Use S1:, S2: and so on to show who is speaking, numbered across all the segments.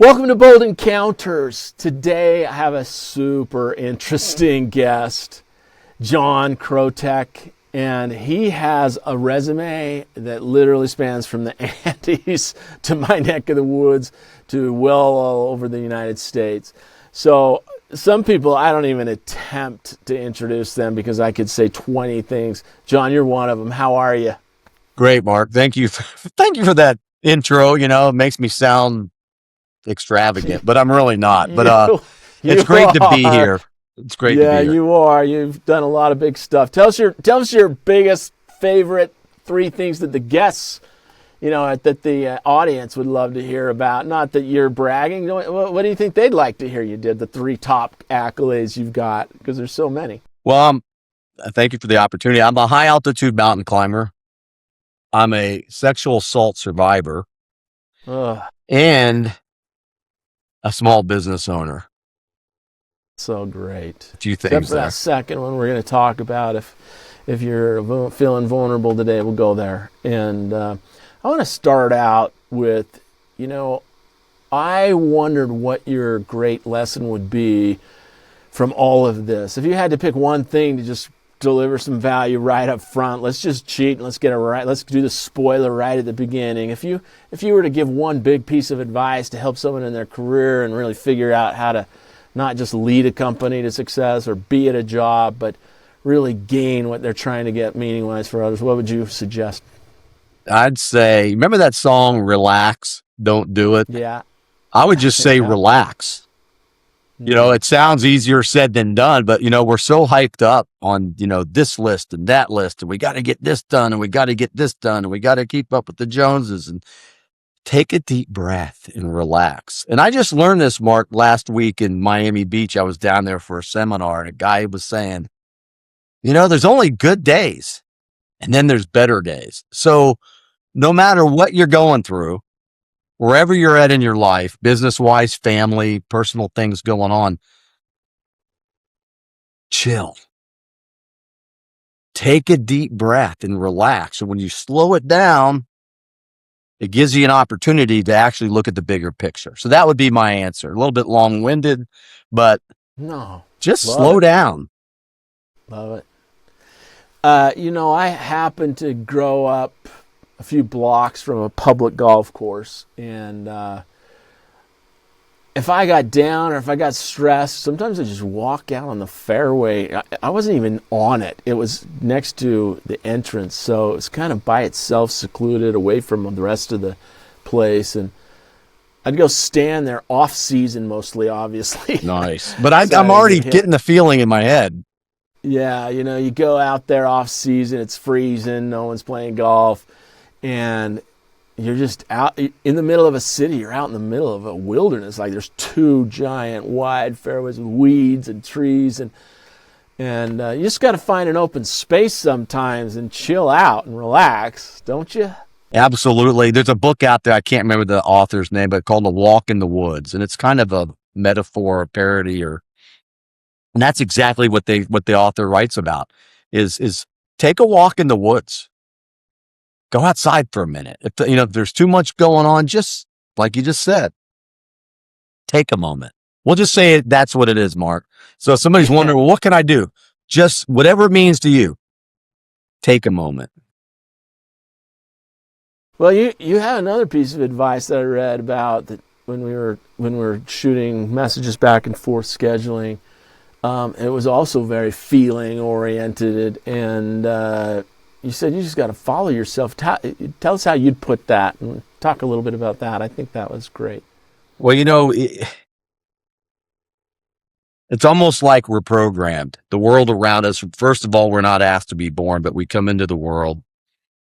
S1: Welcome to Bold Encounters. Today I have a super interesting guest, John Krotec, and he has a resume that literally spans from the Andes to my neck of the woods to well all over the United States. So some people, I don't even attempt to introduce them because I could say 20 things. John, you're one of them. How are you?
S2: Great, Mark. Thank you. Thank you for that intro. It makes me sound extravagant, but I'm really not. But it's great to be here. It's great to be
S1: Yeah,
S2: here.
S1: you are. You've done a lot of big stuff. Tell us your biggest favorite three things that the guests, that the audience would love to hear about. Not that you're bragging. What do you think they'd like to hear you did? The three top accolades you've got, because there's so many.
S2: Well, thank you for the opportunity. I'm a high altitude mountain climber. I'm a sexual assault survivor and a small business owner.
S1: So great.
S2: A few
S1: Except
S2: things
S1: for
S2: there.
S1: that second one we're going to talk about. If you're feeling vulnerable today, we'll go there. And I want to start out with, I wondered what your great lesson would be from all of this. If you had to pick one thing to just deliver some value right up front, let's just cheat and let's get it right. Let's do the spoiler right at the beginning. If you were to give one big piece of advice to help someone in their career and really figure out how to not just lead a company to success or be at a job, but really gain what they're trying to get meaning-wise for others, what would you suggest?
S2: I'd say, remember that song, Relax, Don't Do It?
S1: Yeah.
S2: I would just say relax. It sounds easier said than done, but we're so hyped up on, this list and that list, and we got to get this done, and we got to get this done, and we got to keep up with the Joneses, and take a deep breath and relax. And I just learned this, Mark, last week in Miami Beach. I was down there for a seminar, and a guy was saying, there's only good days, and then there's better days. So no matter what you're going through, wherever you're at in your life, business-wise, family, personal things going on, chill. Take a deep breath and relax. And when you slow it down, it gives you an opportunity to actually look at the bigger picture. So that would be my answer. A little bit long-winded, but just slow down.
S1: Love it. I happen to grow up a few blocks from a public golf course, and if I got down or if I got stressed, sometimes I just walk out on the fairway. I wasn't even on it. It was next to the entrance, so it's kind of by itself, secluded away from the rest of the place, and I'd go stand there off season mostly, obviously.
S2: Nice. But I'm already getting the feeling in my head.
S1: Yeah, you go out there off season, it's freezing, no one's playing golf, and you're just out in the middle of a city. You're out in the middle of a wilderness. Like there's two giant wide fairways with weeds and trees, and you just got to find an open space sometimes and chill out and relax, don't you?
S2: Absolutely. There's a book out there, I can't remember the author's name, but called A Walk in the Woods, and it's kind of a metaphor, a parody, and that's exactly what the author writes about is take a walk in the woods. Go outside for a minute. If there's too much going on, just like you just said, take a moment. We'll just say that's what it is, Mark. So if somebody's wondering, well, what can I do? Just whatever it means to you, take a moment.
S1: Well, you have another piece of advice that I read about that when we were shooting messages back and forth scheduling. It was also very feeling oriented, and you said you just got to follow yourself. Tell us how you'd put that and talk a little bit about that. I think that was great.
S2: Well, it's almost like we're programmed. The world around us, first of all, we're not asked to be born, but we come into the world,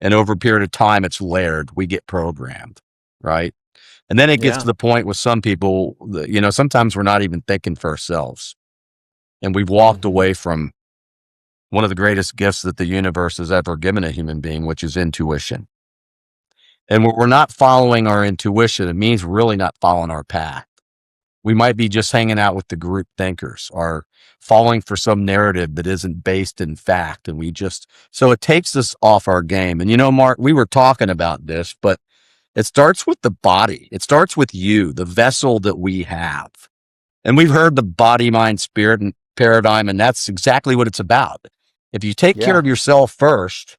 S2: and over a period of time, it's layered. We get programmed, right? And then it gets to the point with some people, sometimes we're not even thinking for ourselves. And we've walked away from one of the greatest gifts that the universe has ever given a human being, which is intuition. And when we're not following our intuition, it means we're really not following our path. We might be just hanging out with the group thinkers or falling for some narrative that isn't based in fact. And so it takes us off our game. And Mark, we were talking about this, but It starts with the body. It starts with you, the vessel that we have. And we've heard the body, mind, spirit and paradigm, and that's exactly what it's about. If you take care
S1: Yeah.
S2: of yourself first,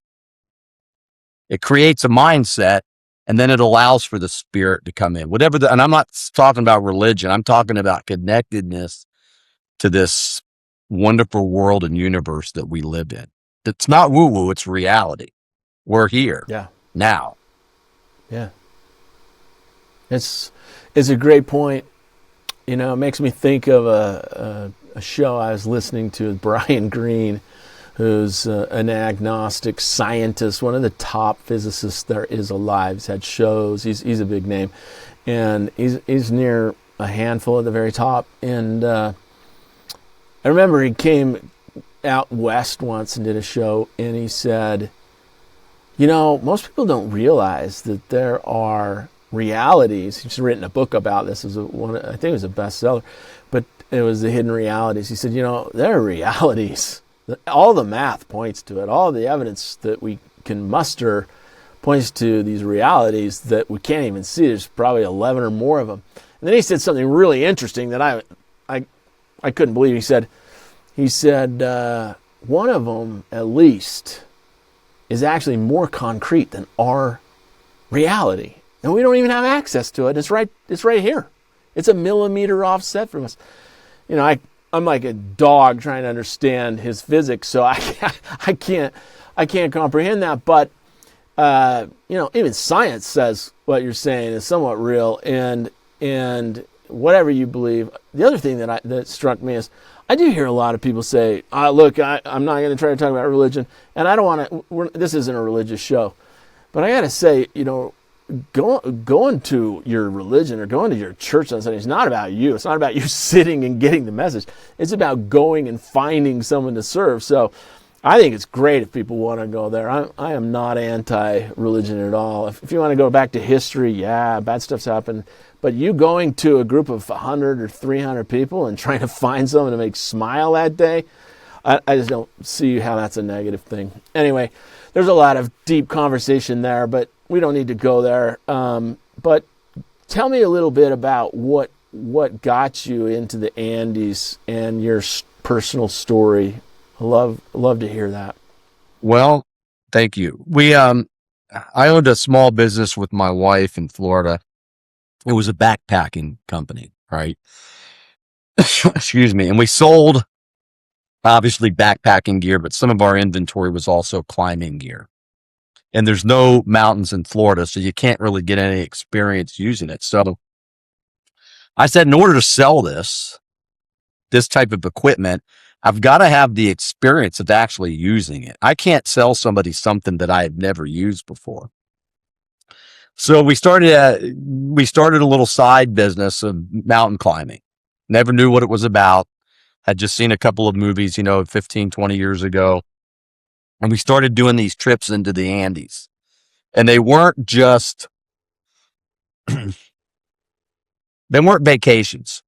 S2: it creates a mindset, and then it allows for the spirit to come in. And I'm not talking about religion. I'm talking about connectedness to this wonderful world and universe that we live in. It's not woo-woo, it's reality. We're here
S1: Yeah.
S2: now.
S1: Yeah. It's a great point. You know, it makes me think of a show I was listening to with Brian Greene, who's an agnostic scientist, one of the top physicists there is alive. He's had shows. He's a big name, and he's near a handful at the very top. And I remember he came out west once and did a show, and he said, you know, most people don't realize that there are realities. He's written a book about this. I think it was a bestseller, but it was The Hidden Realities. He said, you know, there are realities. All the math points to it. All the evidence that we can muster points to these realities that we can't even see. There's probably 11 or more of them. And then he said something really interesting that I couldn't believe. He said one of them at least is actually more concrete than our reality. And we don't even have access to it. It's right here. It's a millimeter offset from us. You know, I'm like a dog trying to understand his physics, so I can't comprehend that. But you know, even science says what you're saying is somewhat real, and whatever you believe. The other thing that struck me is I do hear a lot of people say, "Look, I'm not going to try to talk about religion, and I don't want to. This isn't a religious show." But I got to say, you know, going to your religion or going to your church on Sunday is not about you. It's not about you sitting and getting the message. It's about going and finding someone to serve. So I think it's great if people want to go there. I am not anti-religion at all. If you want to go back to history, yeah, bad stuff's happened. But you going to a group of 100 or 300 people and trying to find someone to make smile that day, I just don't see how that's a negative thing. Anyway, there's a lot of deep conversation there, but we don't need to go there. But tell me a little bit about what got you into the Andes and your personal story. I love to hear that.
S2: Well, thank you. I owned a small business with my wife in Florida. It was a backpacking company, right? Excuse me. And we sold obviously backpacking gear, but some of our inventory was also climbing gear. And there's no mountains in Florida, so you can't really get any experience using it. So I said, in order to sell this type of equipment, I've got to have the experience of actually using it. I can't sell somebody something that I had never used before. So we started a little side business of mountain climbing. Never knew what it was about. Had just seen a couple of movies, 15, 20 years ago. And we started doing these trips into the Andes. And they weren't just, they weren't vacations.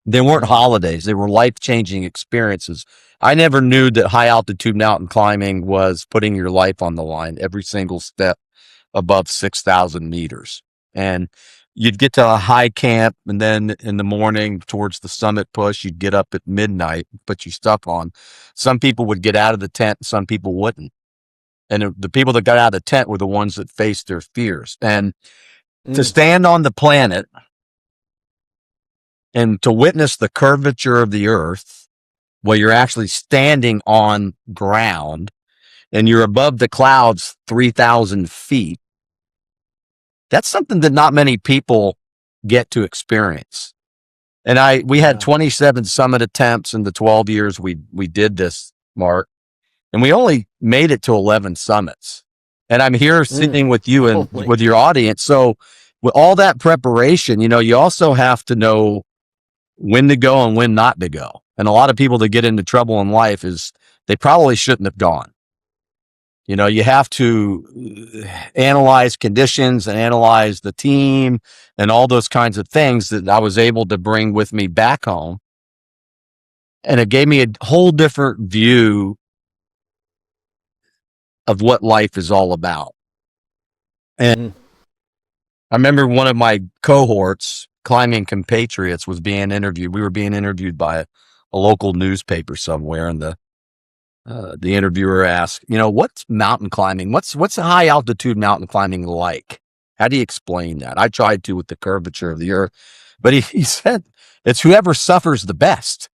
S2: They weren't holidays. They were life-changing experiences. I never knew that high altitude mountain climbing was putting your life on the line every single step above 6,000 meters. And you'd get to a high camp, and then in the morning towards the summit push, you'd get up at midnight, put your stuff on. Some people would get out of the tent, and some people wouldn't. And the people that got out of the tent were the ones that faced their fears. And to stand on the planet and to witness the curvature of the earth while you're actually standing on ground and you're above the clouds 3,000 feet, that's something that not many people get to experience. And we had 27 summit attempts in the 12 years we did this, Mark, and we only made it to 11 summits. And I'm here sitting with you and with your audience. So with all that preparation, you also have to know when to go and when not to go. And a lot of people that get into trouble in life is they probably shouldn't have gone. You have to analyze conditions and analyze the team and all those kinds of things that I was able to bring with me back home. And it gave me a whole different view of what life is all about. And I remember one of my cohorts, climbing compatriots, was being interviewed. We were being interviewed by a local newspaper somewhere, and the interviewer asked, what's mountain climbing? What's a high altitude mountain climbing like? How do you explain that? I tried to with the curvature of the earth, but he said it's whoever suffers the best.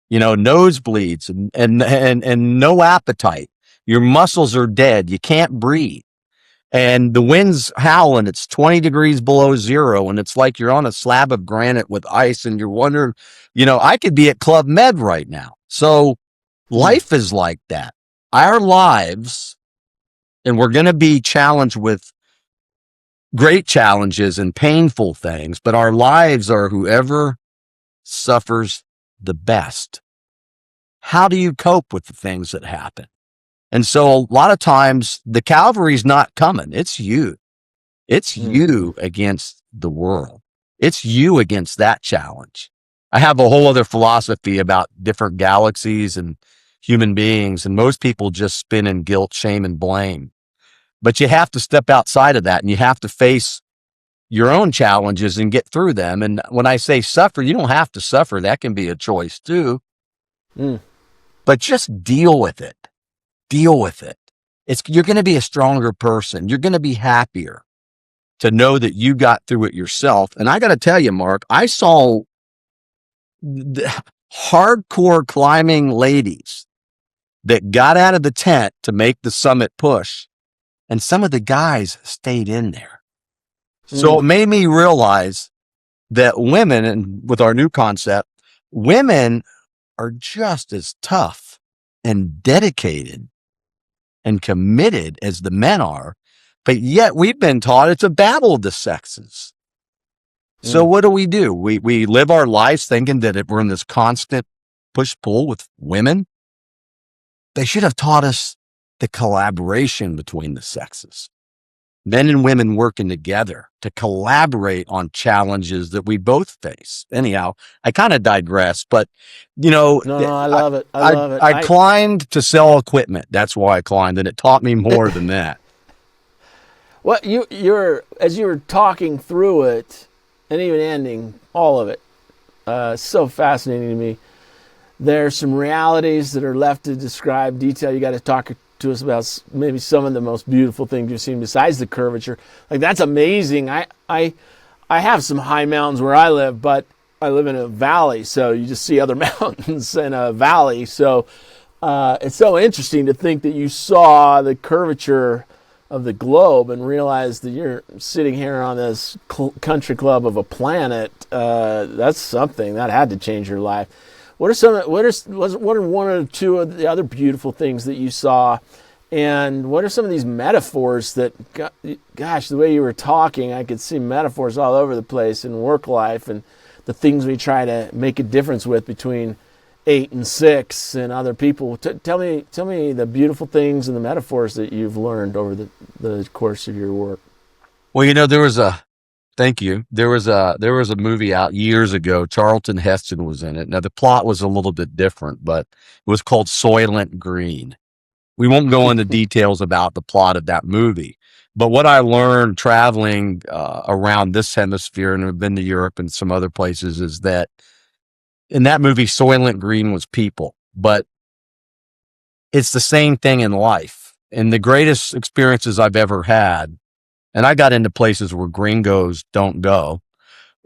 S2: Nosebleeds and no appetite. Your muscles are dead. You can't breathe. And the wind's howling. It's 20 degrees below zero. And it's like you're on a slab of granite with ice and you're wondering, I could be at Club Med right now. So life is like that. Our lives, and we're going to be challenged with great challenges and painful things, but our lives are whoever suffers the best. How do you cope with the things that happen? And so a lot of times the cavalry's not coming. It's you. It's you against the world. It's you against that challenge. I have a whole other philosophy about different galaxies and human beings, and most people just spin in guilt, shame, and blame. But you have to step outside of that, and you have to face your own challenges and get through them. And when I say suffer, you don't have to suffer. That can be a choice too. But just deal with it. Deal with it. You're going to be a stronger person. You're going to be happier to know that you got through it yourself. And I got to tell you, Mark, I saw the hardcore climbing ladies that got out of the tent to make the summit push. And some of the guys stayed in there. So it made me realize that women, and with our new concept, women are just as tough and dedicated and committed as the men are, but yet we've been taught it's a battle of the sexes. So what do? We live our lives thinking that we're in this constant push-pull with women. They should have taught us the collaboration between the sexes. Men and women working together to collaborate on challenges that we both face. Anyhow, I kind of digress, but
S1: No, I love it. I love it.
S2: I climbed to sell equipment. That's why I climbed, and it taught me more than that.
S1: Well, as you were talking through it, and even ending all of it, so fascinating to me. There's some realities that are left to describe detail. You got to talk to us about maybe some of the most beautiful things you've seen besides the curvature. Like, that's amazing. I have some high mountains where I live, but I live in a valley, so you just see other mountains in a valley. So it's so interesting to think that you saw the curvature of the globe and realized that you're sitting here on this country club of a planet. That's something that had to change your life. What are one or two of the other beautiful things that you saw, and what are some of these metaphors that, gosh, the way you were talking, I could see metaphors all over the place in work life and the things we try to make a difference with between 8 and 6 and other people. Tell me the beautiful things and the metaphors that you've learned over the course of your work.
S2: Well, thank you. There was a movie out years ago. Charlton Heston was in it. Now the plot was a little bit different, but it was called Soylent Green. We won't go into details about the plot of that movie, but what I learned traveling around this hemisphere, and I've been to Europe and some other places, is that in that movie, Soylent Green was people, but it's the same thing in life. And the greatest experiences I've ever had, and I got into places where gringos don't go,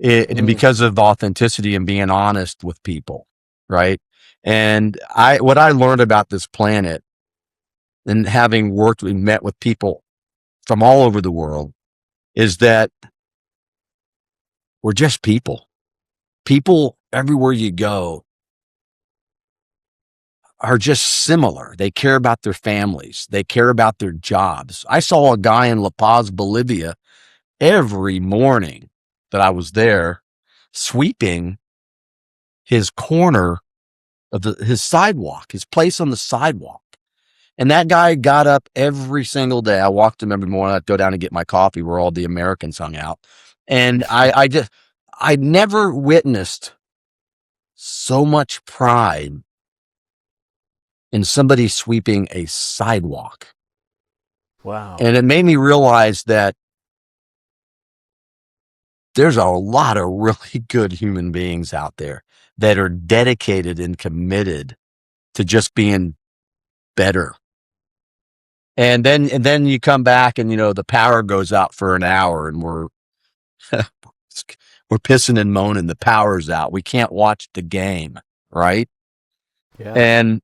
S2: and because of authenticity and being honest with people, right? And what I learned about this planet, and having worked and met with people from all over the world, is that we're just people. People everywhere you go are just similar. They care about their families. They care about their jobs. I saw a guy in La Paz, Bolivia, every morning that I was there, sweeping his corner of his sidewalk, his place on the sidewalk. And that guy got up every single day. I walked him every morning. I'd go down and get my coffee where all the Americans hung out. And I never witnessed so much pride in somebody sweeping a sidewalk.
S1: Wow.
S2: And it made me realize that there's a lot of really good human beings out there that are dedicated and committed to just being better. And then you come back and, the power goes out for an hour and we're pissing and moaning. The power's out. We can't watch the game. Right.
S1: Yeah.
S2: And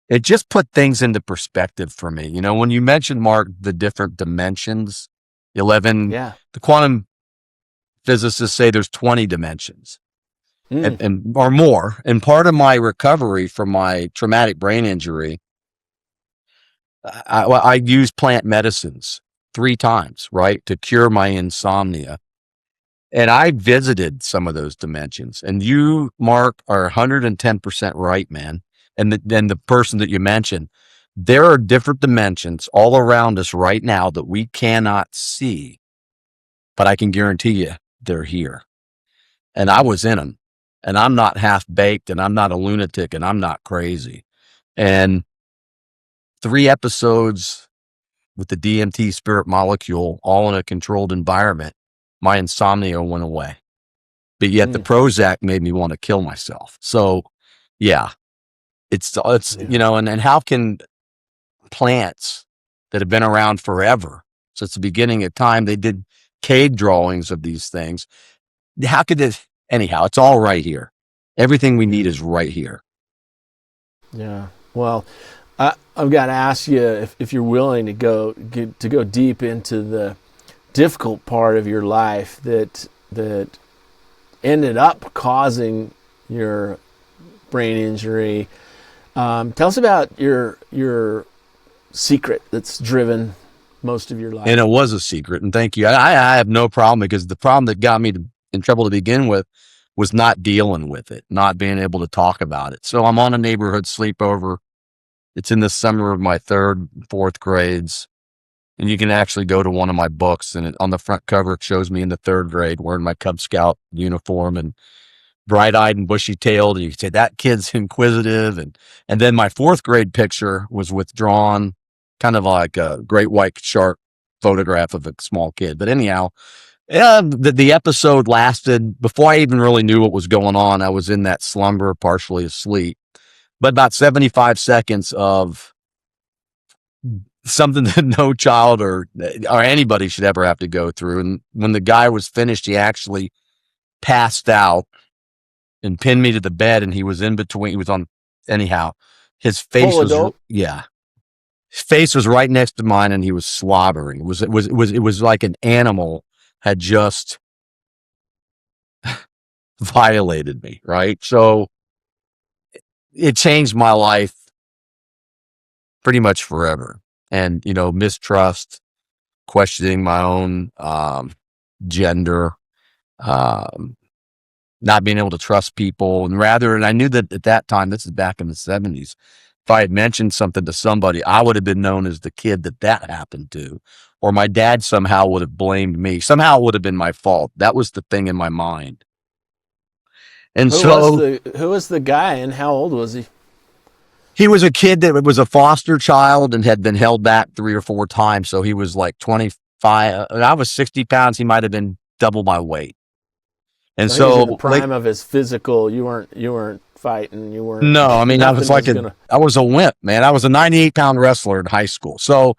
S2: it just put things into perspective for me. When you mentioned, Mark, the different dimensions, 11,
S1: Yeah.
S2: the quantum physicists say there's 20 dimensions
S1: Mm.
S2: and or more. And part of my recovery from my traumatic brain injury, I used plant medicines 3 times, right, to cure my insomnia. And I visited some of those dimensions. And you, Mark, are 110% right, man. And the person that you mentioned, there are different dimensions all around us right now that we cannot see, but I can guarantee you they're here. And I was in them. And I'm not half baked, and I'm not a lunatic, and I'm not crazy. And 3 episodes with the DMT spirit molecule, all in a controlled environment, my insomnia went away. But yet the Prozac made me want to kill myself. So yeah, it's,
S1: Yeah.
S2: and how can plants that have been around forever, since the beginning of time, they did cave drawings of these things. How could this, anyhow, it's all right here. Everything we need is right here.
S1: Yeah. Well, I've got to ask you if you're willing to go deep into the difficult part of your life that ended up causing your brain injury. Tell us about your secret that's driven most of your life.
S2: And it was a secret. And thank you. I have no problem, because the problem that got me in trouble to begin with was not dealing with it, not being able to talk about it. So I'm on a neighborhood sleepover. It's in the summer of my 3rd, 4th grades. And you can actually go to one of my books, and on the front cover, it shows me in the 3rd grade wearing my Cub Scout uniform and bright-eyed and bushy-tailed. And you can say, that kid's inquisitive. And then my 4th grade picture was withdrawn, kind of like a great white shark photograph of a small kid. But anyhow, yeah, the episode lasted, before I even really knew what was going on, I was in that slumber, partially asleep. But about 75 seconds of something that no child or anybody should ever have to go through. And when the guy was finished, he actually passed out and pinned me to the bed, and he was in between. He was on, anyhow, his face
S1: Full
S2: was,
S1: adult?
S2: yeah, his face was right next to mine, and he was slobbering. It was like an animal had just violated me. Right. So it changed my life pretty much forever. And, mistrust, questioning my own, gender, not being able to trust people. And I knew that at that time, this is back in the 70s, if I had mentioned something to somebody, I would have been known as the kid that happened to, or my dad somehow would have blamed me. Somehow it would have been my fault. That was the thing in my mind. And
S1: Who was the guy, and how old was he?
S2: he was a kid that was a foster child and had been held back 3 or 4 times. So he was like 25. I was 60 pounds. He might have been double my weight. And
S1: So he was in the
S2: so,
S1: prime of his physical. You weren't fighting. You weren't.
S2: no, I mean, I
S1: Nothing
S2: was like I was a wimp, man. I was a 98-pound wrestler in high school. So,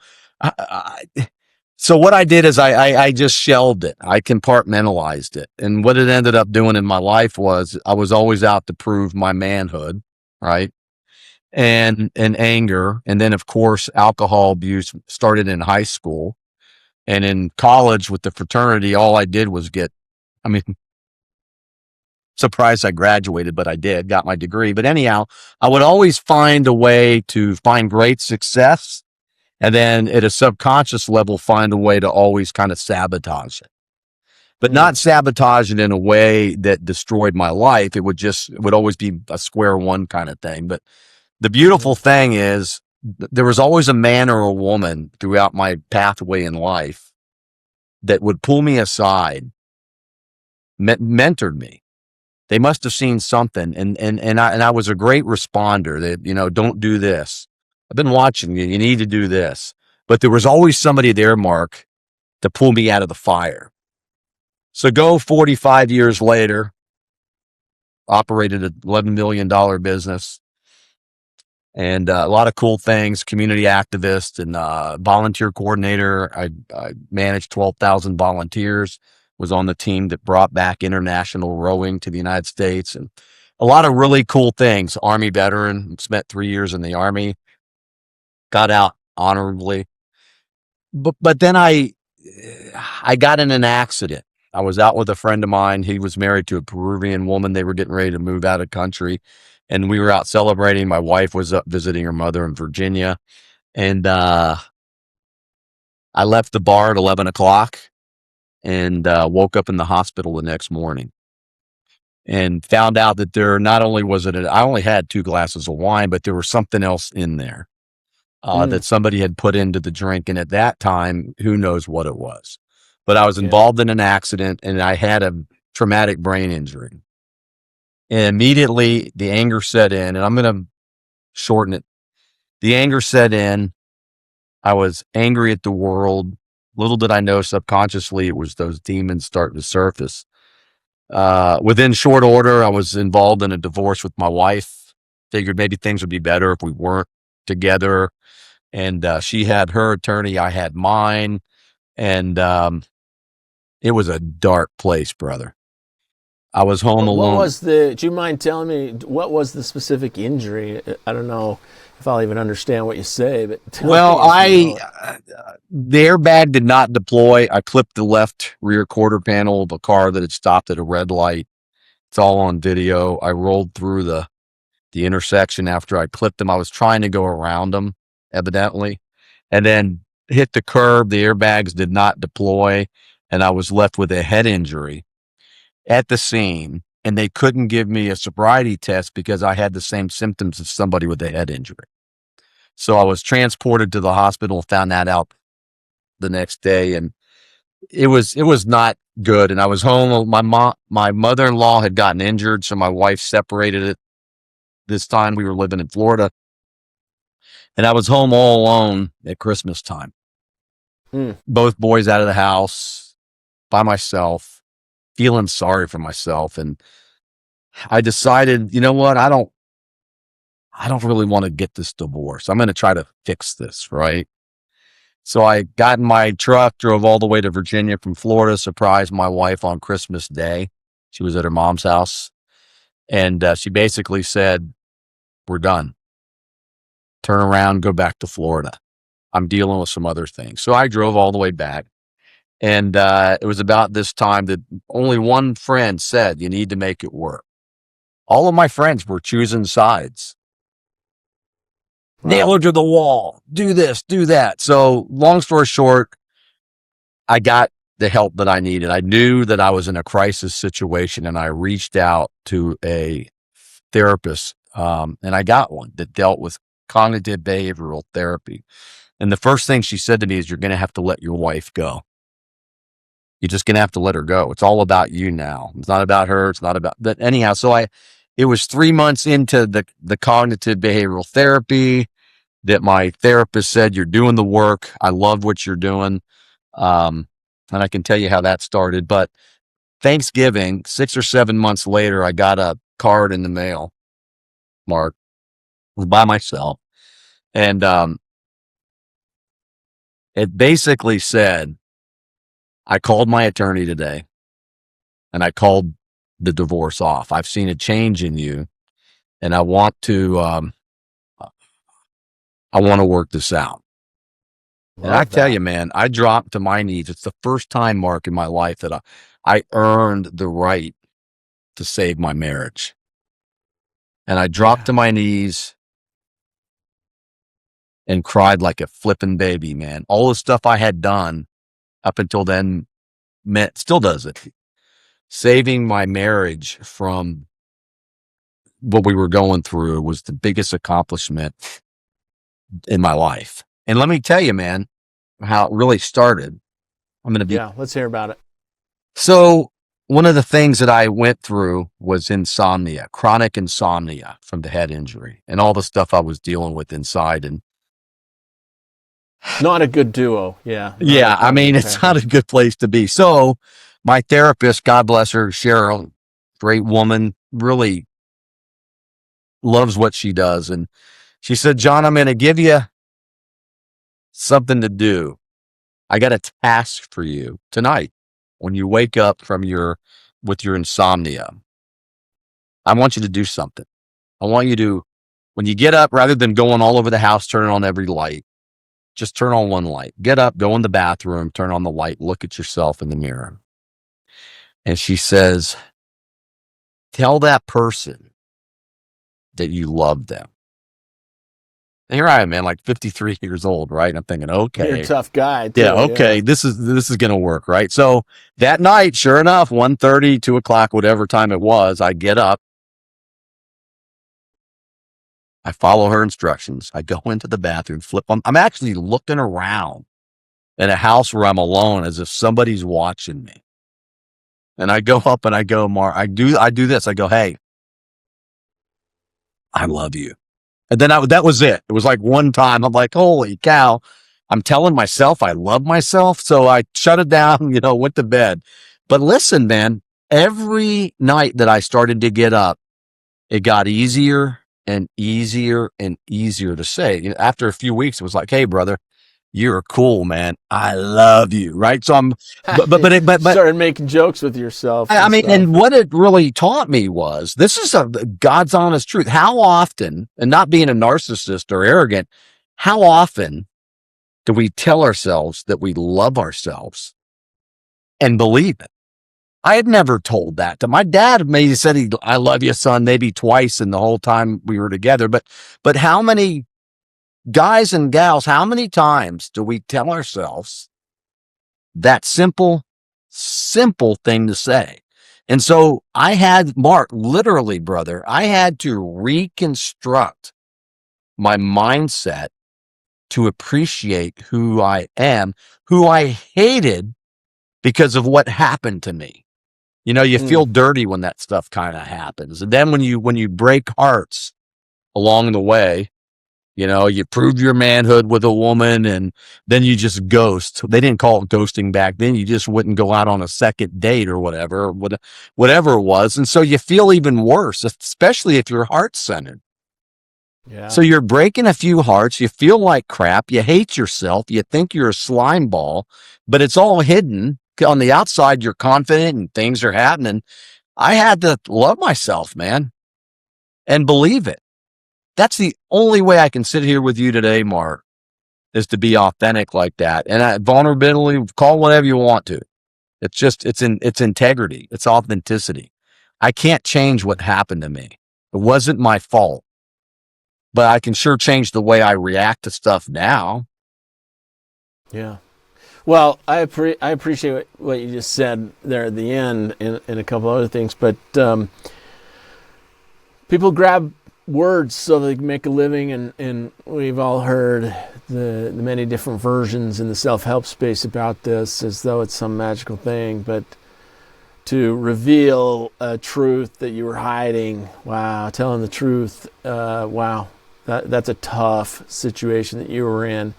S2: so what I did is I just shelved it. I compartmentalized it. And what it ended up doing in my life was I was always out to prove my manhood, right? And anger. And then, of course, alcohol abuse started in high school. And in college with the fraternity, all I did was I mean, surprised I graduated, but I got my degree. But anyhow, I would always find a way to find great success, and then at a subconscious level, find a way to always kind of sabotage it, but not sabotage it in a way that destroyed my life. It would always be a square one kind of thing. But the beautiful thing is there was always a man or a woman throughout my pathway in life that would pull me aside, mentored me. They must have seen something. And I was a great responder that, don't do this. I've been watching you. You need to do this. But there was always somebody there, Mark, to pull me out of the fire. So go 45 years later, operated an $11 million business, and a lot of cool things, community activist and volunteer coordinator. I managed 12,000 volunteers, was on the team that brought back international rowing to the United States, and a lot of really cool things. Army veteran, spent 3 years in the Army, got out honorably. But then I got in an accident. I was out with a friend of mine. He was married to a Peruvian woman. They were getting ready to move out of country, and we were out celebrating. My wife was up visiting her mother in Virginia, and I left the bar at 11 o'clock and woke up in the hospital the next morning and found out that there not only was it, I only had 2 glasses of wine, but there was something else in there that somebody had put into the drink. And at that time, who knows what it was. But I was involved in an accident and I had a traumatic brain injury. And immediately the anger set in, and I'm going to shorten it. The anger set in. I was angry at the world. Little did I know subconsciously it was those demons starting to surface. Within short order, I was involved in a divorce with my wife. Figured maybe things would be better if we weren't together. And she had her attorney, I had mine. And it was a dark place, brother. I was home alone.
S1: Do you mind telling me, what was the specific injury? I don't know if I'll even understand what you say, but
S2: the airbag did not deploy. I clipped the left rear quarter panel of a car that had stopped at a red light. It's all on video. I rolled through the intersection after I clipped them. I was trying to go around them, evidently, and then hit the curb. The airbags did not deploy, and I was left with a head injury at the scene, and they couldn't give me a sobriety test because I had the same symptoms as somebody with a head injury. So I was transported to the hospital, found that out the next day, and it was not good. And I was home. My mother-in-law had gotten injured, so my wife separated it. This time we were living in Florida, and I was home all alone at Christmas time. Both boys out of the house, by myself, feeling sorry for myself. And I decided, you know what? I don't really want to get this divorce. I'm going to try to fix this, right? So I got in my truck, drove all the way to Virginia from Florida, surprised my wife on Christmas Day. She was at her mom's house. And she basically said, we're done. Turn around, go back to Florida. I'm dealing with some other things. So I drove all the way back. And it was about this time that only one friend said, you need to make it work. All of my friends were choosing sides. Wow. Nail her to the wall. Do this, do that. So long story short, I got the help that I needed. I knew that I was in a crisis situation, and I reached out to a therapist, and I got one that dealt with cognitive behavioral therapy. And the first thing she said to me is, you're going to have to let your wife go. You're just going to have to let her go. It's all about you now. It's not about her. It's not about that. Anyhow, so it was 3 months into the cognitive behavioral therapy that my therapist said, you're doing the work. I love what you're doing. And I can tell you how that started. But Thanksgiving, 6 or 7 months later, I got a card in the mail, Mark. I was by myself. And it basically said, I called my attorney today and I called the divorce off. I've seen a change in you, and I want to work this out. And I tell you, man, I dropped to my knees. It's the first time, Mark, in my life that I earned the right to save my marriage. And I dropped to my knees and cried like a flippin' baby, man. All the stuff I had done up until then still does it. Saving my marriage from what we were going through was the biggest accomplishment in my life. And let me tell you, man, how it really started.
S1: Let's hear about it.
S2: So one of the things that I went through was insomnia, chronic insomnia from the head injury and all the stuff I was dealing with inside. And
S1: not a good duo. Yeah.
S2: I mean, it's not a good place to be. So My therapist, God bless her, Cheryl, great woman, really loves what she does. And she said, John, I'm going to give you something to do. I got a task for you tonight when you wake up with your insomnia. I want you to do something. I want you to, when you get up, rather than going all over the house, turning on every light, just turn on one light. Get up, go in the bathroom, turn on the light, look at yourself in the mirror. And she says, tell that person that you love them. And here I am, man, like 53 years old, right? And I'm thinking, okay.
S1: You're a tough guy, too.
S2: Yeah, okay, yeah. This is going to work, right? So that night, sure enough, 1:30, 2 o'clock, whatever time it was, I get up. I follow her instructions. I go into the bathroom, flip on. I'm actually looking around in a house where I'm alone as if somebody's watching me. And I go up and I go, I do this. I go, hey, I love you. And then that was it. It was like one time I'm like, holy cow, I'm telling myself I love myself. So I shut it down, went to bed. But listen, man, every night that I started to get up, it got easier and easier and easier to say. After a few weeks, it was like, hey, brother, you're cool, man. I love you. Right. So but
S1: started making jokes with yourself.
S2: I mean, and what it really taught me was, this is God's honest truth. How often, and not being a narcissist or arrogant, how often do we tell ourselves that we love ourselves and believe it? I had never told that to my dad. Maybe said I love you, son, maybe twice in the whole time we were together. But how many guys and gals, how many times do we tell ourselves that simple thing to say? And so I had, Mark, literally, brother, I had to reconstruct my mindset to appreciate who I am, who I hated because of what happened to me. You feel dirty when that stuff kind of happens. And then when you break hearts along the way, you prove your manhood with a woman and then you just ghost. They didn't call it ghosting back then. You just wouldn't go out on a second date or whatever it was. And so you feel even worse, especially if you're heart-centered. Yeah. So you're breaking a few hearts. You feel like crap. You hate yourself. You think you're a slime ball, but it's all hidden. On the outside, you're confident and things are happening. I had to love myself, man, and believe it. That's the only way I can sit here with you today, Mark, is to be authentic like that. And vulnerability, call whatever you want to. It's just, it's integrity. It's authenticity. I can't change what happened to me. It wasn't my fault, but I can sure change the way I react to stuff now.
S1: Yeah. Well, I appreciate what you just said there at the end and a couple other things, but people grab words so they can make a living, and we've all heard the many different versions in the self-help space about this as though it's some magical thing, but to reveal a truth that you were hiding, wow, telling the truth, wow, that's a tough situation that you were in,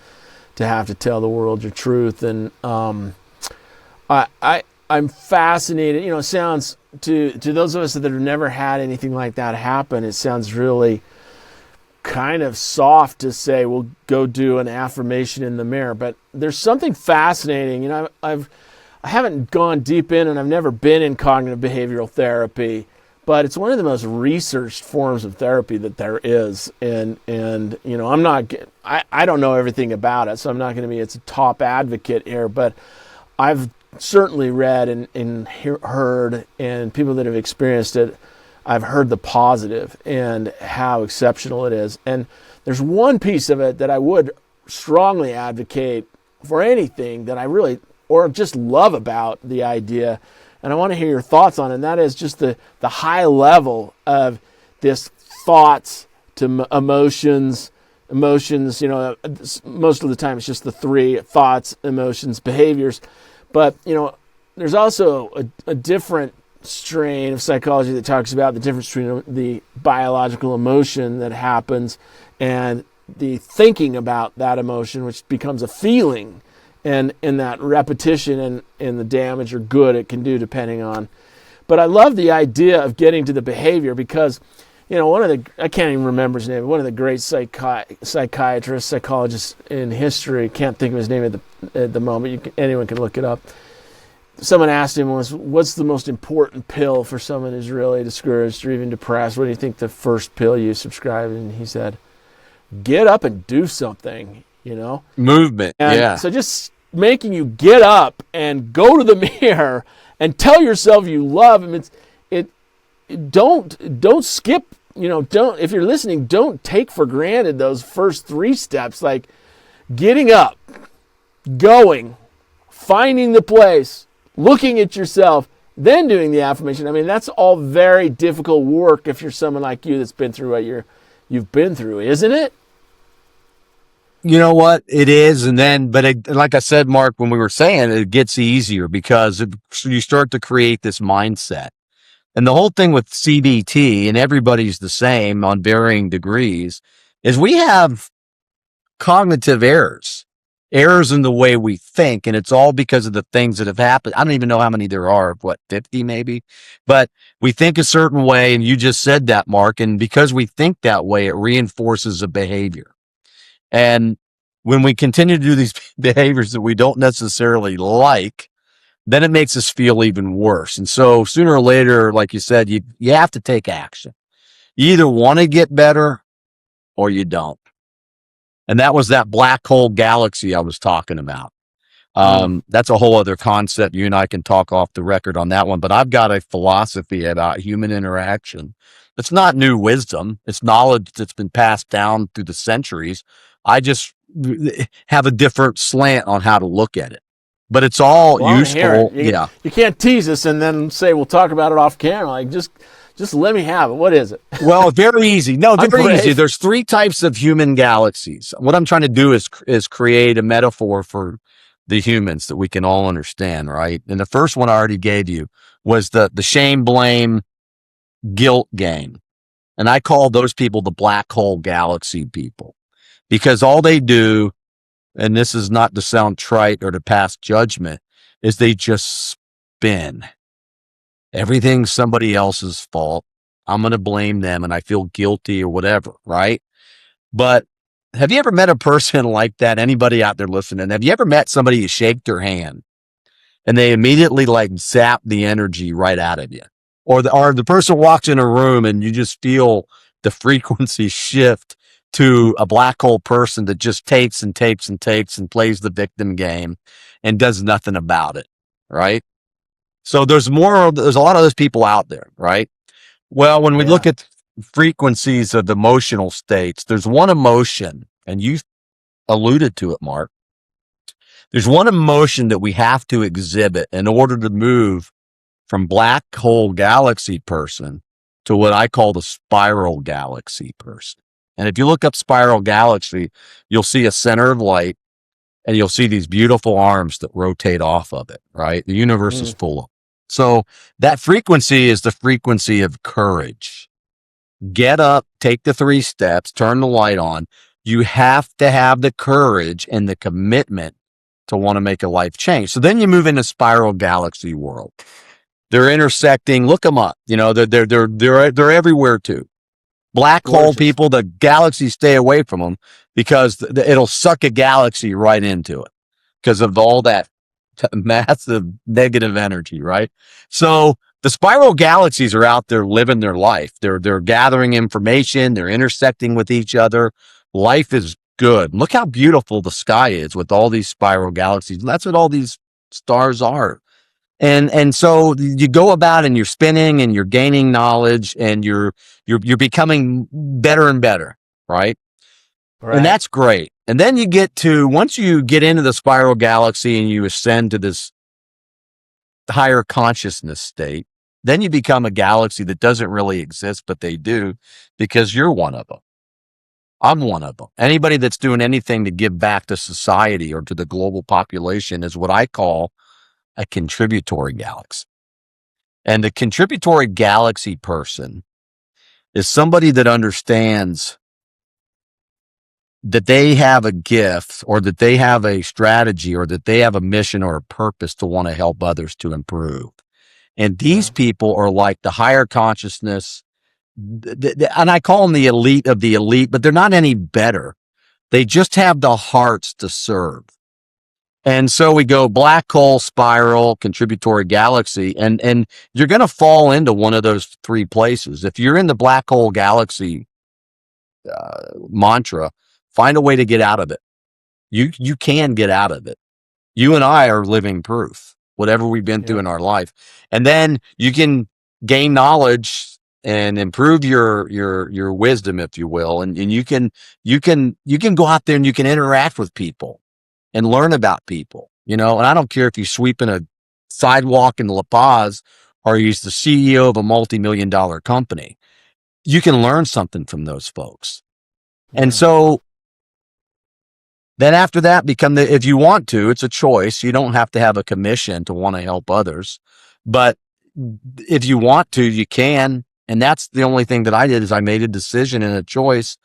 S1: to have to tell the world your truth. And I'm fascinated. It sounds to those of us that have never had anything like that happen, it sounds really kind of soft to say, well, go do an affirmation in the mirror. But there's something fascinating. I haven't gone deep in, and I've never been in cognitive behavioral therapy, but it's one of the most researched forms of therapy that there is. And I don't know everything about it, so I'm not going to be its top advocate here, but I've certainly read and heard, and people that have experienced it, I've heard the positive and how exceptional it is. And there's one piece of it that I would strongly advocate for anything that I really, or just love about the idea, and I want to hear your thoughts on it, and that is just the high level of this thoughts to emotions, most of the time it's just the three: thoughts, emotions, behaviors. But, there's also a different strain of psychology that talks about the difference between the biological emotion that happens and the thinking about that emotion, which becomes a feeling. and that repetition and the damage or good it can do depending on. But I love the idea of getting to the behavior because, one of the, I can't even remember his name, one of the great psychiatrists, psychologists in history, can't think of his name at the moment, anyone can look it up. Someone asked him, what's the most important pill for someone who's really discouraged or even depressed? What do you think the first pill you subscribe? And he said, get up and do something,
S2: Movement,
S1: and
S2: yeah.
S1: so just making you get up and go to the mirror and tell yourself you love him. Don't skip, don't, if you're listening, don't take for granted those first 3 steps, like getting up, going, finding the place, looking at yourself, then doing the affirmation. I mean, that's all very difficult work if you're someone like you that's been through what you've been through, isn't it?
S2: You know what? It is. And then, like I said, Mark, when we were saying it gets easier because you start to create this mindset. And the whole thing with CBT, and everybody's the same on varying degrees, is we have cognitive errors in the way we think. And it's all because of the things that have happened. I don't even know how many there are, 50 maybe? But we think a certain way. And you just said that, Mark. And because we think that way, it reinforces a behavior. And when we continue to do these behaviors that we don't necessarily like, then it makes us feel even worse. And so sooner or later, like you said, you have to take action. You either want to get better or you don't. And that was that black hole galaxy I was talking about. That's a whole other concept. You and I can talk off the record on that one. But I've got a philosophy about human interaction. It's not new wisdom. It's knowledge that's been passed down through the centuries. I just have a different slant on how to look at it. But it's all useful.
S1: You can't tease us and then say we'll talk about it off camera. Like just let me have it. What is it?
S2: Well, very easy. No, very easy. There's 3 types of human galaxies. What I'm trying to do is create a metaphor for the humans that we can all understand, right? And the first one I already gave you was the shame, blame, guilt game. And I call those people the black hole galaxy people because all they do, and this is not to sound trite or to pass judgment, is they just spin. Everything's somebody else's fault. I'm going to blame them and I feel guilty or whatever, right? But have you ever met a person like that? Anybody out there listening? Have you ever met somebody you shake their hand and they immediately zap the energy right out of you? Or the person walks in a room and you just feel the frequency shift to a black hole person that just takes and takes and takes and plays the victim game and does nothing about it, right? So there's a lot of those people out there, right? Well, when we look at frequencies of emotional states, there's one emotion, and you alluded to it, Mark. There's one emotion that we have to exhibit in order to move from black hole galaxy person to what I call the spiral galaxy person. And if you look up spiral galaxy, you'll see a center of light and you'll see these beautiful arms that rotate off of it, right? The universe is full of them. So that frequency is the frequency of courage. Get up, take the 3 steps, turn the light on. You have to have the courage and the commitment to want to make a life change. So then you move into spiral galaxy world. They're intersecting. Look them up. They're everywhere too. Black hole people, the galaxies stay away from them because it'll suck a galaxy right into it because of all that massive negative energy, right? So the spiral galaxies are out there living their life. They're gathering information. They're intersecting with each other. Life is good. Look how beautiful the sky is with all these spiral galaxies. That's what all these stars are. And so you go about and you're spinning and you're gaining knowledge and you're becoming better and better, right? And that's great. And then once you get into the spiral galaxy and you ascend to this higher consciousness state, then you become a galaxy that doesn't really exist, but they do because you're one of them. I'm one of them. Anybody that's doing anything to give back to society or to the global population is what I call a contributory galaxy. And the contributory galaxy person is somebody that understands that they have a gift or that they have a strategy or that they have a mission or a purpose to want to help others to improve. And these people are like the higher consciousness, and I call them the elite of the elite, but they're not any better. They just have the hearts to serve. And so we go black hole, spiral, contributory galaxy, and you're going to fall into one of those three places. If you're in the black hole galaxy mantra, find a way to get out of it. You can get out of it. You and I are living proof, whatever we've been through in our life. And then you can gain knowledge and improve your wisdom, if you will. And you can go out there and you can interact with people and learn about people, and I don't care if you're sweeping a sidewalk in La Paz or you're the CEO of a multi-million-dollar company. You can learn something from those folks. Yeah. And so then after that, if you want to, it's a choice. You don't have to have a commission to want to help others, but if you want to, you can. And that's the only thing that I did is I made a decision and a choice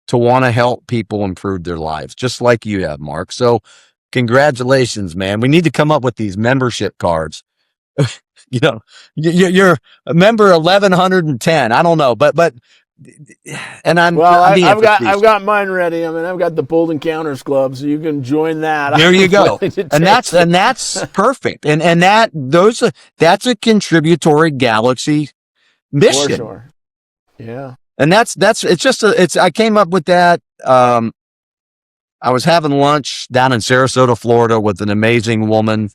S2: to want to help people improve their lives, just like you have, Mark. So congratulations, man. We need to come up with these membership cards. You're a member 1110. I don't know, but and I've
S1: got mine ready. I mean, I've got the Pulled Encounters Club, so you can join that.
S2: There you go. And that's perfect. And that's a contributory galaxy mission.
S1: For sure. Yeah.
S2: And I came up with that. I was having lunch down in Sarasota, Florida with an amazing woman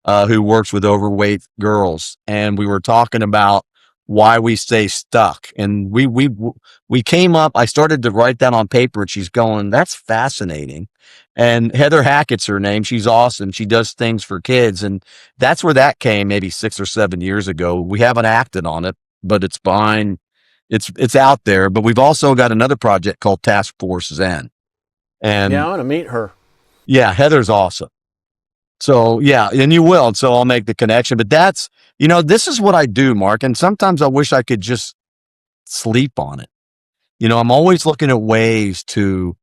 S2: who works with overweight girls. And we were talking about why we stay stuck. And we came up, I started to write that on paper and she's going, that's fascinating. And Heather Hackett's her name. She's awesome. She does things for kids. And that's where that came maybe 6 or 7 years ago. We haven't acted on it, but it's behind. It's out there, but we've also got another project called Task Force Zen. And
S1: yeah, I want to meet her.
S2: Yeah, Heather's awesome. So yeah, and you will. And so I'll make the connection. But that's, this is what I do, Mark. And sometimes I wish I could just sleep on it. I'm always looking at ways to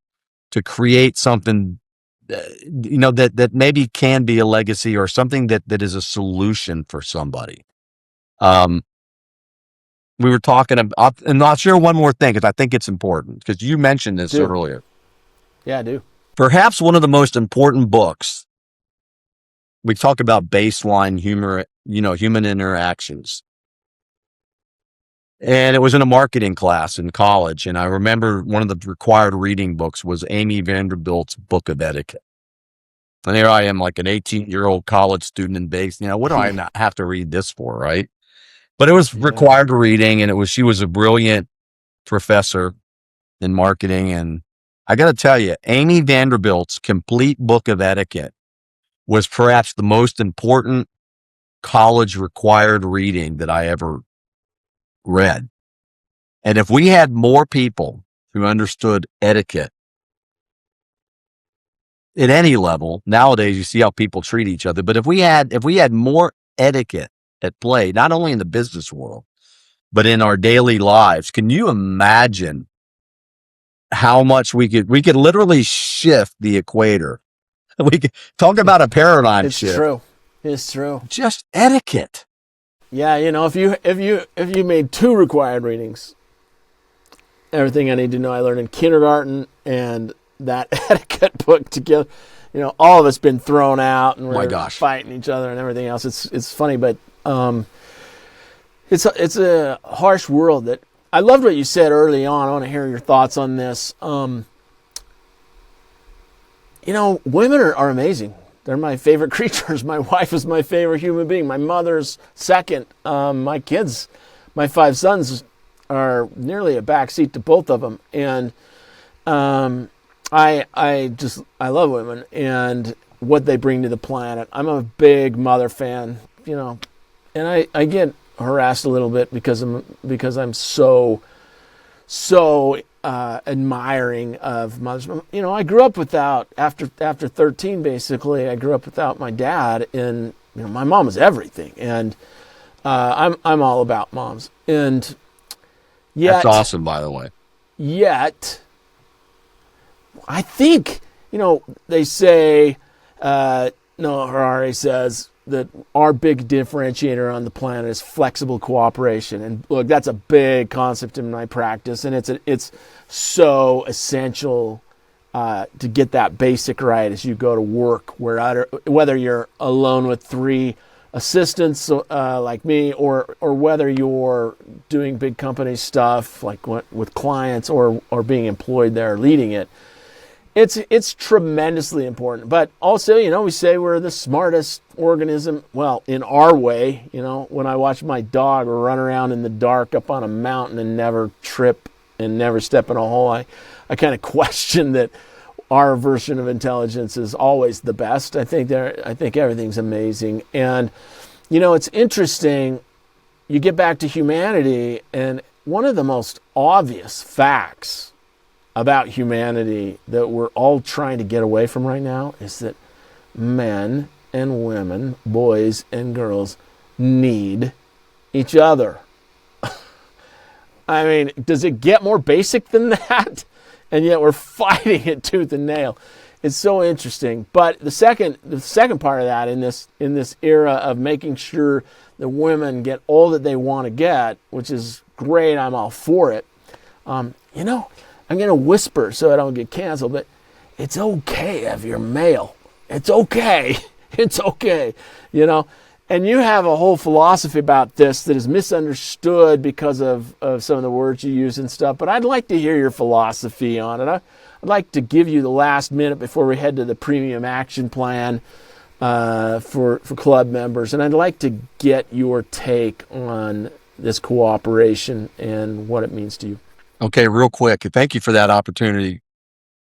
S2: create something, that maybe can be a legacy or something that is a solution for somebody. We were talking about, and I'll share one more thing because I think it's important because you mentioned this earlier.
S1: Yeah, I do.
S2: Perhaps one of the most important books. We talk about baseline humor, human interactions. And it was in a marketing class in college. And I remember one of the required reading books was Amy Vanderbilt's Book of Etiquette. And here I am, like an 18-year-old college student in base. What do I not have to read this for, right? But it was required reading, and she was a brilliant professor in marketing. And I got to tell you, Amy Vanderbilt's complete Book of Etiquette was perhaps the most important college required reading that I ever read. And if we had more people who understood etiquette at any level, nowadays you see how people treat each other, but if we had more etiquette at play, not only in the business world, but in our daily lives, can you imagine how much we could literally shift the equator? We could talk about a paradigm shift.
S1: It's true.
S2: Just etiquette.
S1: Yeah, if you made 2 required readings, everything I need to know I learned in kindergarten and that etiquette book together, all of it's been thrown out and we're fighting each other and everything else. It's funny, but it's a harsh world. That I loved what you said early on. I want to hear your thoughts on this. Women are amazing. They're my favorite creatures. My wife is my favorite human being. My mother's second. My kids, my 5 sons, are nearly a backseat to both of them. And I love women and what they bring to the planet. I'm a big mother fan, and I get harassed a little bit because I'm so admiring of mothers. I grew up without, after 13, basically, I grew up without my dad, and my mom was everything, and I'm all about moms. And yet,
S2: that's awesome, by the way.
S1: Yet, I think, they say, Noah Harari says that our big differentiator on the planet is flexible cooperation. And look, that's a big concept in my practice, and it's so essential to get that basic right as you go to work, whether you're alone with three assistants like me, or whether you're doing big company stuff like with clients, or being employed there, leading it. It's tremendously important. But also, we say we're the smartest organism. Well, in our way, when I watch my dog run around in the dark up on a mountain and never trip and never step in a hole, I kind of question that our version of intelligence is always the best. I think everything's amazing. And, it's interesting. You get back to humanity, and one of the most obvious facts about humanity that we're all trying to get away from right now is that men and women, boys and girls, need each other. I mean, does it get more basic than that? And yet we're fighting it tooth and nail. It's so interesting. But the second part of that, in this era of making sure that women get all that they want to get, which is great, I'm all for it. I'm going to whisper so I don't get canceled, but it's okay if you're male. It's okay. It's okay. And you have a whole philosophy about this that is misunderstood because of some of the words you use and stuff, but I'd like to hear your philosophy on it. I'd like to give you the last minute before we head to the premium action plan for club members, and I'd like to get your take on this cooperation and what it means to you.
S2: Okay, real quick. Thank you for that opportunity.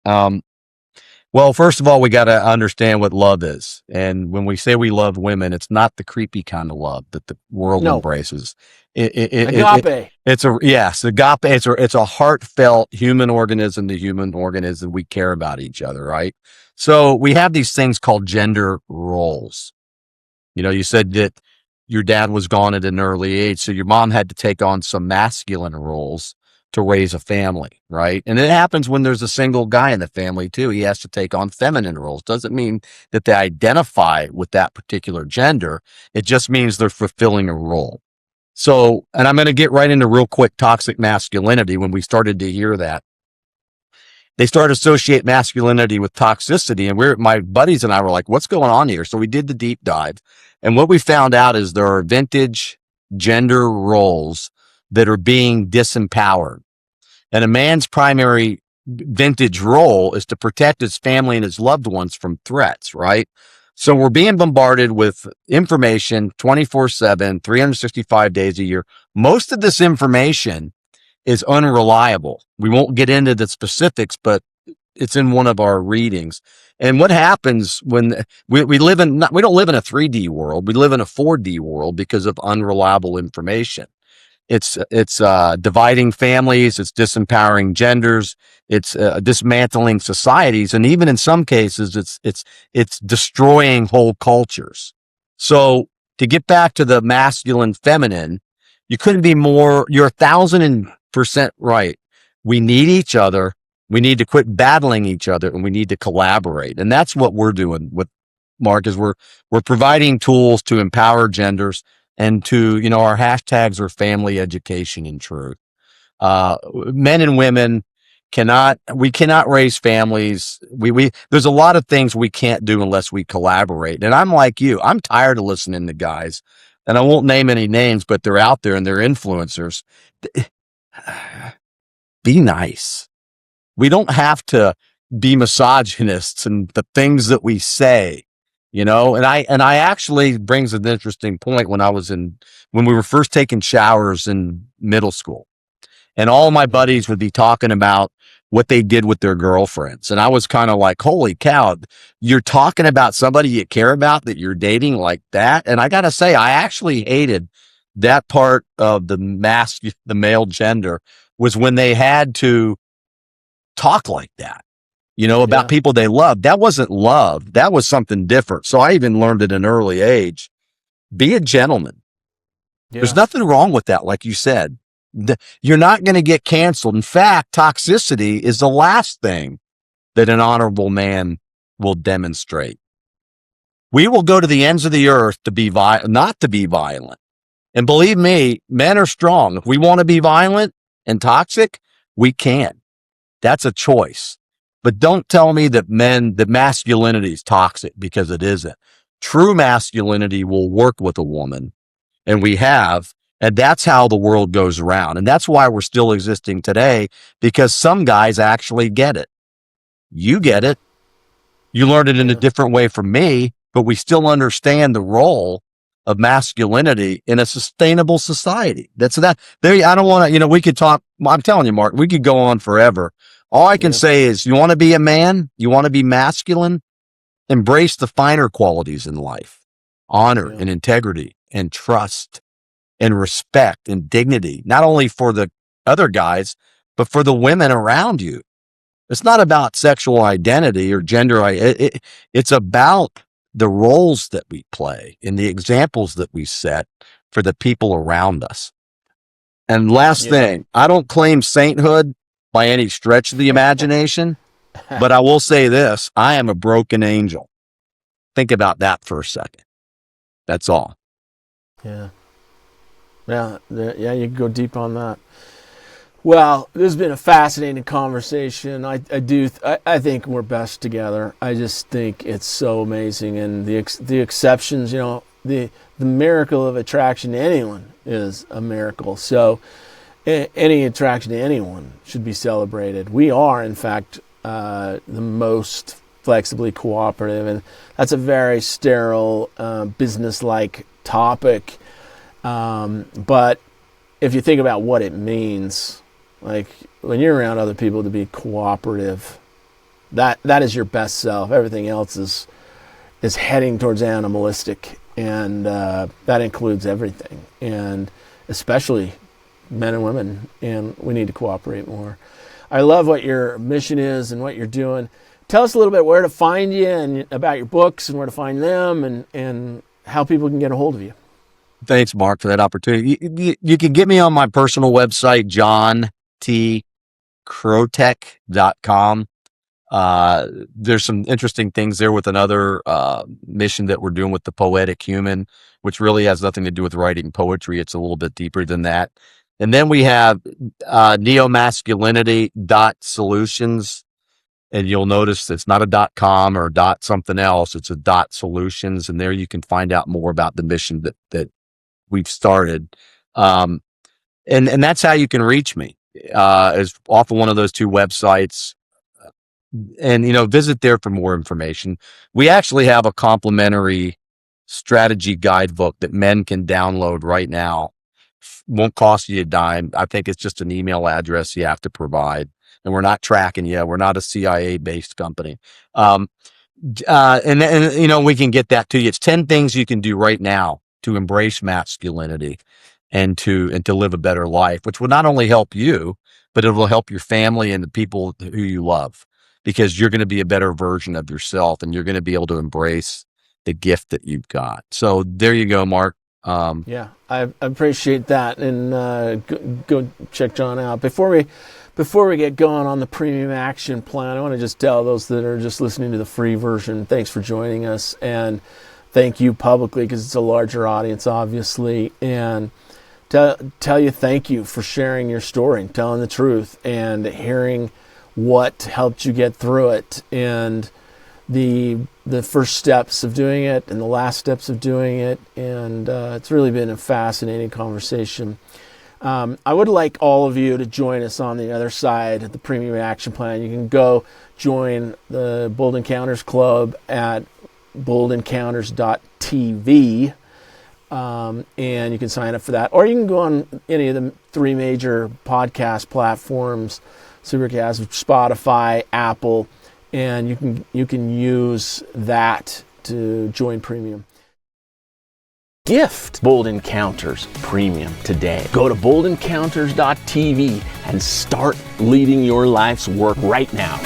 S2: Well, first of all, we got to understand what love is. And when we say we love women, it's not the creepy kind of love that the world embraces.
S1: Agape.
S2: Agape. It's a heartfelt human organism to human organism. We care about each other, right? So we have these things called gender roles. You said that your dad was gone at an early age, so your mom had to take on some masculine roles to raise a family, right? And it happens when there's a single guy in the family too. He has to take on feminine roles. Doesn't mean that they identify with that particular gender. It just means they're fulfilling a role. So, and I'm going to get right into real quick toxic masculinity. When we started to hear that, they started to associate masculinity with toxicity. And my buddies and I were like, what's going on here? So we did the deep dive. And what we found out is there are vintage gender roles that are being disempowered. And a man's primary vintage role is to protect his family and his loved ones from threats, right? So we're being bombarded with information 24/7, 365 days a year. Most of this information is unreliable. We won't get into the specifics, but it's in one of our readings. And what happens when we don't live in a 3D world, we live in a 4D world because of unreliable information. It's dividing families. It's disempowering genders. It's dismantling societies, and even in some cases, it's destroying whole cultures. So to get back to the masculine, feminine, you couldn't be more. You're 1,000% right. We need each other. We need to quit battling each other, and we need to collaborate. And that's what we're doing with Mark. Is we're providing tools to empower genders. And to, our hashtags are family, education, and truth. Men and women we cannot raise families. There's a lot of things we can't do unless we collaborate. And I'm like you, I'm tired of listening to guys, and I won't name any names, but they're out there and they're influencers. Be nice. We don't have to be misogynists and the things that we say. And I actually brings an interesting point when we were first taking showers in middle school, and all my buddies would be talking about what they did with their girlfriends. And I was kind of like, holy cow, you're talking about somebody you care about that you're dating like that. And I got to say, I actually hated that part of the male gender was when they had to talk like that. About people they loved. That wasn't love. That was something different. So I even learned at an early age, be a gentleman. Yeah. There's nothing wrong with that. Like you said, you're not going to get canceled. In fact, toxicity is the last thing that an honorable man will demonstrate. We will go to the ends of the earth to be not to be violent. And believe me, men are strong. If we want to be violent and toxic, we can. That's a choice. But don't tell me that masculinity is toxic, because it isn't. True masculinity will work with a woman, and we have, and that's how the world goes around. And that's why we're still existing today, because some guys actually get it. You get it. You learned it in a different way from me, but we still understand the role of masculinity in a sustainable society. That's that. There, I don't want to, we could talk. I'm telling you, Mark, we could go on forever. All I can say is, you want to be a man, you want to be masculine, embrace the finer qualities in life, honor and integrity and trust and respect and dignity, not only for the other guys, but for the women around you. It's not about sexual identity or gender. It's about the roles that we play and the examples that we set for the people around us. And last thing, I don't claim sainthood by any stretch of the imagination, but I will say this: I am a broken angel. Think about that for a second. That's all.
S1: Yeah. You can go deep on that. Well, this has been a fascinating conversation. I think we're best together. I just think it's so amazing, and the exceptions, the miracle of attraction to anyone is a miracle. So any attraction to anyone should be celebrated. We are, in fact, the most flexibly cooperative, and that's a very sterile, business-like topic. But if you think about what it means, like when you're around other people, to be cooperative, that is your best self. Everything else is heading towards animalistic, and that includes everything, and especially men and women, and we need to cooperate more. I love what your mission is and what you're doing. Tell us a little bit where to find you, and about your books and where to find them, and how people can get a hold of you.
S2: Thanks, Mark, for that opportunity. You can get me on my personal website, johntkrotec.com. There's some interesting things there with another mission that we're doing with the Poetic Human, which really has nothing to do with writing poetry. It's a little bit deeper than that. And then we have NeoMasculinity.solutions. And you'll notice it's not a .com or a something else. It's a .solutions. And there you can find out more about the mission that we've started. And that's how you can reach me, is off of one of those two websites. And, visit there for more information. We actually have a complimentary strategy guidebook that men can download right now. Won't cost you a dime. I think it's just an email address you have to provide. And we're not tracking you. We're not a CIA-based company. And we can get that to you. It's 10 things you can do right now to embrace masculinity and to live a better life, which will not only help you, but it will help your family and the people who you love, because you're going to be a better version of yourself, and you're going to be able to embrace the gift that you've got. So there you go, Mark.
S1: I appreciate that, and go check John out. Before we get going on the premium action plan, I want to just tell those that are just listening to the free version, thanks for joining us, and thank you publicly, because it's a larger audience, obviously, and tell you thank you for sharing your story and telling the truth and hearing what helped you get through it, and the first steps of doing it and the last steps of doing it, and it's really been a fascinating conversation. I would like all of you to join us on the other side of the Premium Action Plan. You can go join the Bold Encounters Club at boldencounters.tv, and you can sign up for that. Or you can go on any of the three major podcast platforms, Supercast, Spotify, Apple, and you can use that to join Premium. Gift Bold Encounters Premium today. Go to boldencounters.tv and start leading your life's work right now.